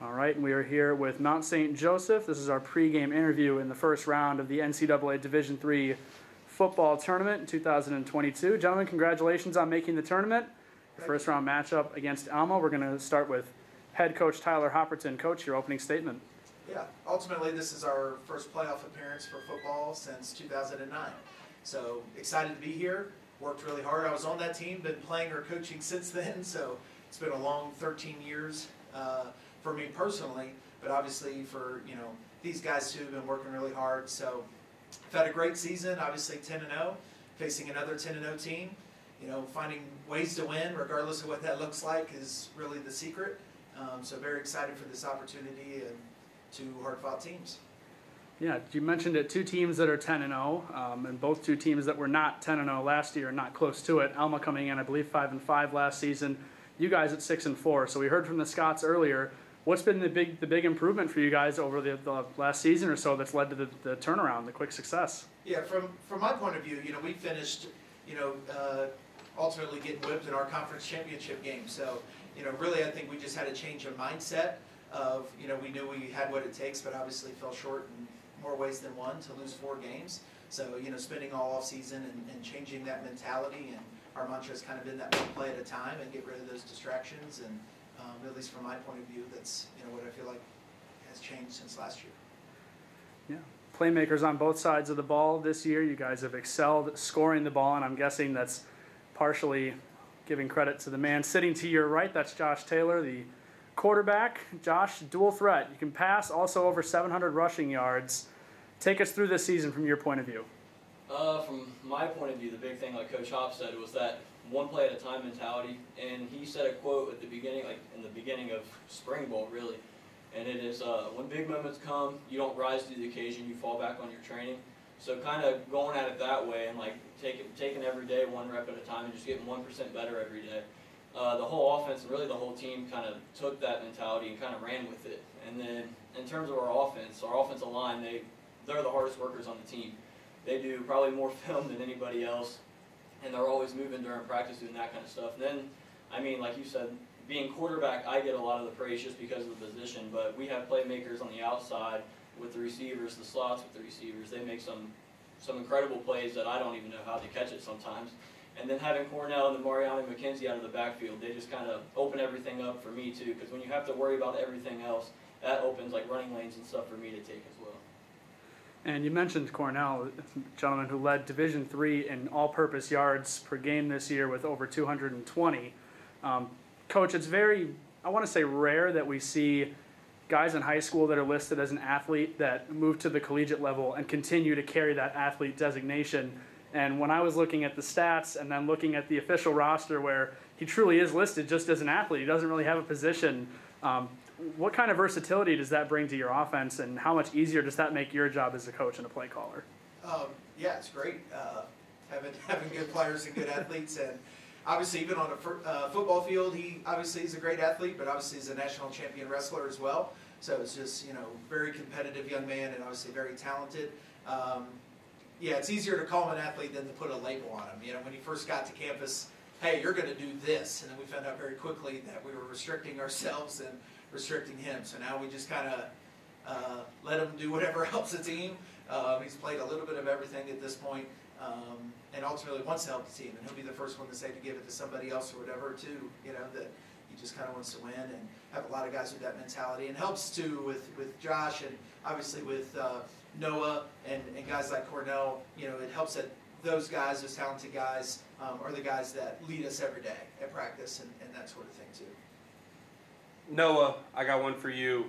All right, and we are here with Mount St. Joseph. This is our pregame interview in the first round of the NCAA Division III football tournament in 2022. Gentlemen, congratulations on making the tournament. Your first round matchup against Alma. We're going to start with head coach Tyler Hopperton. Coach, your opening statement. Yeah, ultimately this is our first playoff appearance for football since 2009. So excited to be here. Worked really hard. I was on that team, been playing or coaching since then, so it's been a long 13 years for me personally, but obviously for these guys too have been working really hard. So I've had a great season, obviously 10-0, facing another 10-0 team. Finding ways to win regardless of what that looks like is really the secret. So very excited for this opportunity and two hard-fought teams. Yeah, you mentioned it, two teams that are 10-0, and both two teams that were not 10-0 last year, not close to it. Alma coming in, I believe, 5-5 last season. You guys at 6-4. So we heard from the Scots earlier. What's been the big improvement for you guys over the last season or so that's led to the turnaround, the quick success? Yeah, from my point of view, we finished, ultimately getting whipped in our conference championship game. So, really I think we just had a change of mindset of, we knew we had what it takes, but obviously fell short in more ways than one to lose 4 games. So, spending all off season and changing that mentality, and our mantra has kind of been that one play at a time and get rid of those distractions. And at least from my point of view, that's what I feel like has changed since last year. Yeah, playmakers on both sides of the ball this year. You guys have excelled scoring the ball, and I'm guessing that's partially giving credit to the man sitting to your right. That's Josh Taylor, the quarterback. Josh, dual threat. You can pass, also over 700 rushing yards. Take us through this season from your point of view. From my point of view, the big thing, like Coach Hop said, was that one play at a time mentality. And he said a quote at the beginning, like in the beginning of spring ball, really. And it is, when big moments come, you don't rise to the occasion, you fall back on your training. So kind of going at it that way and like taking every day 1 rep at a time and just getting 1% better every day. The whole offense and really the whole team kind of took that mentality and kind of ran with it. And then in terms of our offensive line, they're the hardest workers on the team. They do probably more film than anybody else, and they're always moving during practice doing that kind of stuff. And then, I mean, like you said, being quarterback, I get a lot of the praise just because of the position, but we have playmakers on the outside with the receivers, the slots with the receivers. They make some incredible plays that I don't even know how to catch it sometimes. And then having Cornell and then Mariano and McKenzie out of the backfield, they just kind of open everything up for me too, because when you have to worry about everything else, that opens like running lanes and stuff for me to take as well. And you mentioned Cornell, a gentleman who led Division III in all-purpose yards per game this year with over 220. Coach, it's very, I want to say, rare that we see guys in high school that are listed as an athlete that move to the collegiate level and continue to carry that athlete designation. And when I was looking at the stats and then looking at the official roster where he truly is listed just as an athlete, he doesn't really have a position, what kind of versatility does that bring to your offense, and how much easier does that make your job as a coach and a play caller? Yeah, it's great having good players and good athletes. And obviously, even on a football field, he obviously is a great athlete, but obviously he's a national champion wrestler as well. So it's just, very competitive young man and obviously very talented. Yeah, it's easier to call him an athlete than to put a label on him. When he first got to campus, hey, you're going to do this. And then we found out very quickly that we were restricting ourselves and restricting him. So now we just kind of let him do whatever helps the team. He's played a little bit of everything at this point, and ultimately wants to help the team. And he'll be the first one to say to give it to somebody else or whatever too, that he just kind of wants to win and have a lot of guys with that mentality. And helps too with Josh and obviously with Noah and guys like Cornell. It helps that those guys, those talented guys, are the guys that lead us every day at practice and that sort of thing too. Noah, I got one for you.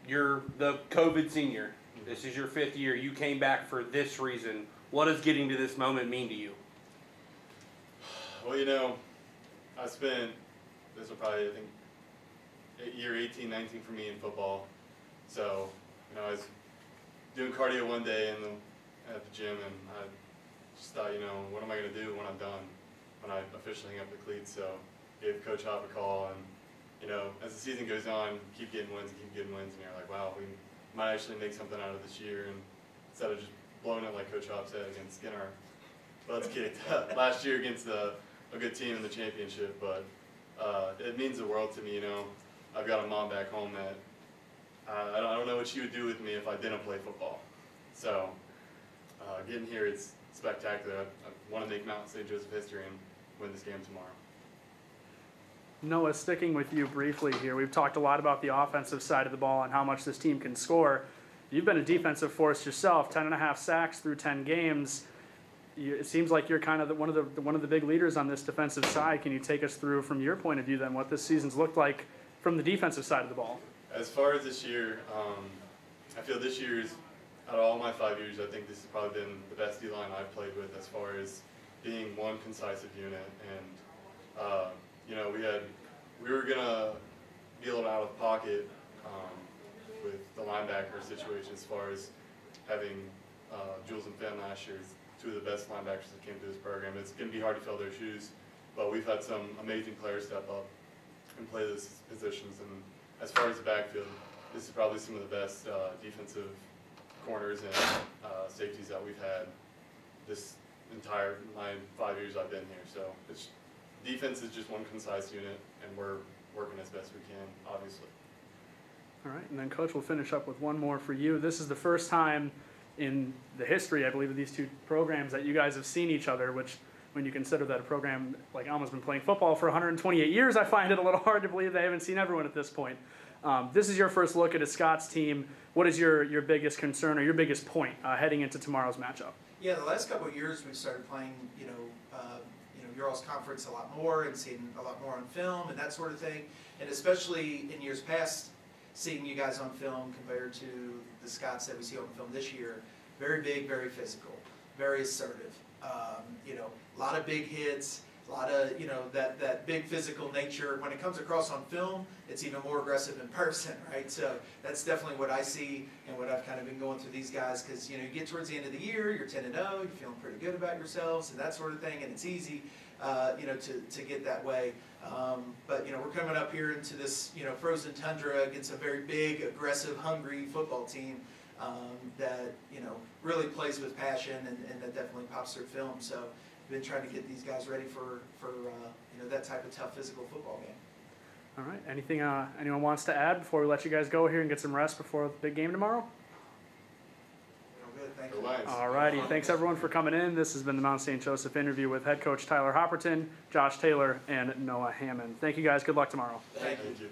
You're the COVID senior. This is your 5th year. You came back for this reason. What does getting to this moment mean to you? Well, I spent, this will probably, I think, year 18, 19 for me in football. So, I was doing cardio one day at the gym, and I just thought, what am I going to do when I'm done, when I officially hang up the cleats? So, gave Coach Hop a call, and as the season goes on, keep getting wins, and you're like, wow, we might actually make something out of this year. And instead of just blowing it like Coach Hop said against getting our butts kicked last year against a good team in the championship, but it means the world to me. I've got a mom back home that I don't know what she would do with me if I didn't play football. So getting here, it's spectacular. I want to make Mount St. Joseph history and win this game tomorrow. Noah, sticking with you briefly here, we've talked a lot about the offensive side of the ball and how much this team can score. You've been a defensive force yourself, 10.5 sacks through 10 games. It seems like you're kind of one of the big leaders on this defensive side. Can you take us through, from your point of view, then, what this season's looked like from the defensive side of the ball? As far as this year, I feel this year's, out of all my 5 years, I think this has probably been the best D-line I've played with as far as being one concisive unit. And, you know, we were going to be a little out of pocket with the linebacker situation as far as having Jules and Finn last year, two of the best linebackers that came through this program. It's going to be hard to fill their shoes, but we've had some amazing players step up and play those positions. And as far as the backfield, this is probably some of the best defensive corners and safeties that we've had this entire my 5 years I've been here. So defense is just one concise unit, and we're working as best we can, obviously. All right, and then Coach will finish up with one more for you. This is the first time in the history, I believe, of these two programs that you guys have seen each other, which, when you consider that a program like Alma's been playing football for 128 years, I find it a little hard to believe they haven't seen everyone at this point. This is your first look at a Scots team. What is your biggest concern or your biggest point heading into tomorrow's matchup? Yeah, the last couple of years we've started playing, your all's conference a lot more and seeing a lot more on film and that sort of thing. And especially in years past, seeing you guys on film compared to the Scots that we see on film this year, very big, very physical, very assertive. A lot of big hits, a lot of, that big physical nature. When it comes across on film, it's even more aggressive in person, right? So that's definitely what I see and what I've kind of been going through these guys, because, you get towards the end of the year, you're 10-0, you're feeling pretty good about yourselves and that sort of thing, and it's easy, to get that way. But we're coming up here into this, frozen tundra against a very big, aggressive, hungry football team that, really plays with passion and that definitely pops their film. So I've been trying to get these guys ready for that type of tough physical football game. All right, anything anyone wants to add before we let you guys go here and get some rest before the big game tomorrow? Good, thank Go you. Lions. All righty, thanks everyone for coming in. This has been the Mount St. Joseph interview with head coach Tyler Hopperton, Josh Taylor, and Noah Hammond. Thank you guys, good luck tomorrow. Thank you. Thank you.